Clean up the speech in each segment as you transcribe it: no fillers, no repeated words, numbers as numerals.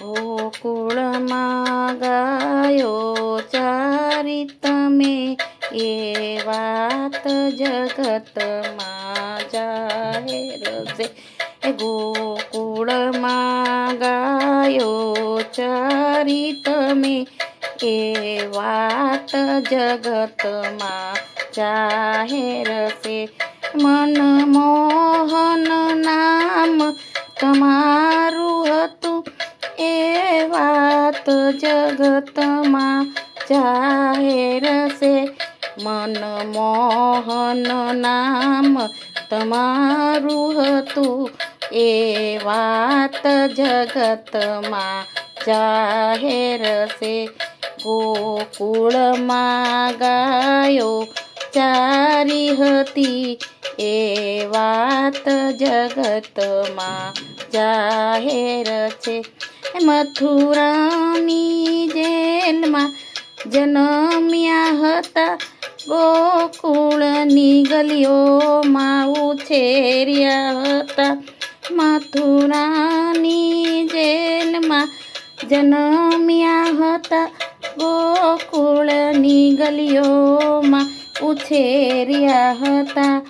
ગોકુળમાં ગાયો ચારી તમે, એ વાત જગતમાં જાહેર છે. ગોકુળમાં ગાયો ચારી તમે, એ વાત જગતમાં જાહેર છે. મનમોહન નામ તમારું હતું, એ વાત જગતમાં જાહેર છે. મનમોહન નામ તમારું હતું, એ વાત જગતમાં જાહેર છે. ગોકુળમાં ગાયો ચારી હતી, એ વાત જગતમાં જાહેર છે. મથુરાની જેલમાં જન્મ્યા હતા, ગોકુળની ગલીઓમાં ઉછેર્યા હતા. મથુરાની જેલમાં જન્મ્યા હતા, ગોકુળની ગલીઓમાં ઉછેર્યા હતા.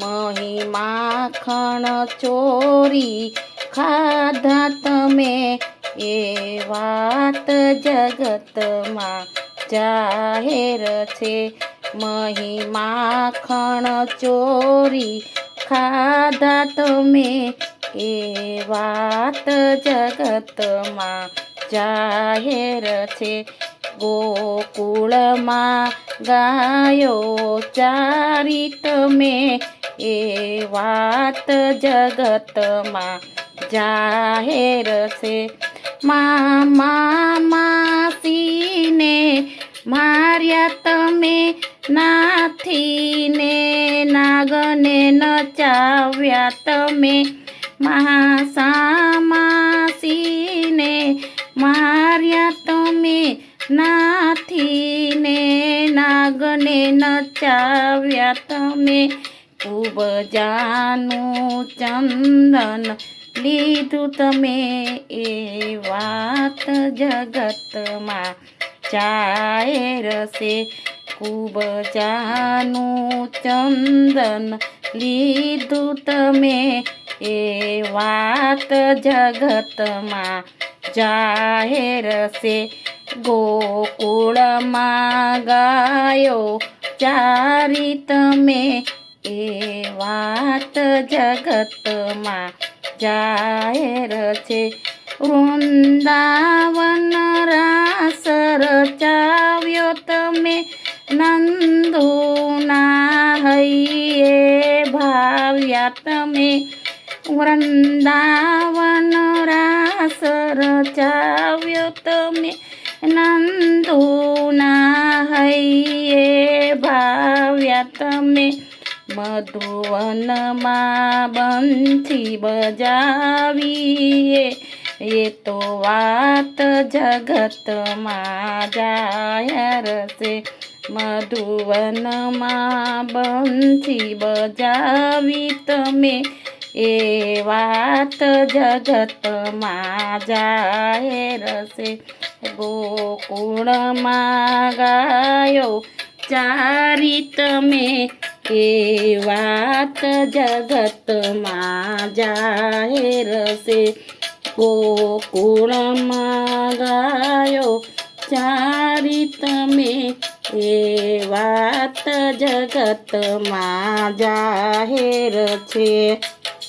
મહી માખણ ચોરી ખાધા તમે, એ વાત જગતમાં જાહેર છે. મહી માખણ ચોરી ખાધા તમે, એ વાત જગતમાં જાહેર છે. ગોકુળમાં ગાયો ચારી તમે, એ વાત જગતમાં જાહેર છે. મામા માસીને માર્યા તમે, નાથીને નાગને નચાવ્યા તમે. માસા માસીને માર્યા તમે, નાથીને નાગને નચાવ્યા તમે. કુબજાનું ચંદન લીધું તમે, એ વાત જગતમાં જાહેર છે. કુબજાનું ચંદન લીધું તમે, એ વાત જગતમાં જાહેર છે. ગોકુળમાં ગાયો ચારી તમે, એ વાત જગતમાં જાહેર છે. વૃંદાવન રાસ રચાવ્યો તમે, નંદુના હૈયે ભાવ્યા તમે. વૃંદાવન રાસ રચાવ્યો તમે, નંદુના હૈયે ભાવ્યા તમે. મધુવનમાં બંસી બજાવીએ, એ તો વાત જગતમાં જાહેર છે. મધુવનમાં બંસી બજાવી તમે, એ વાત જગતમાં જાહેર છે. ગોકુળમાં ગાયો ચારી તમે, એ વાત જગતમાં જાહેર છે. ગોકુળમાં ગાયો ચારી તમે, એ વાત જગતમાં જાહેર છે.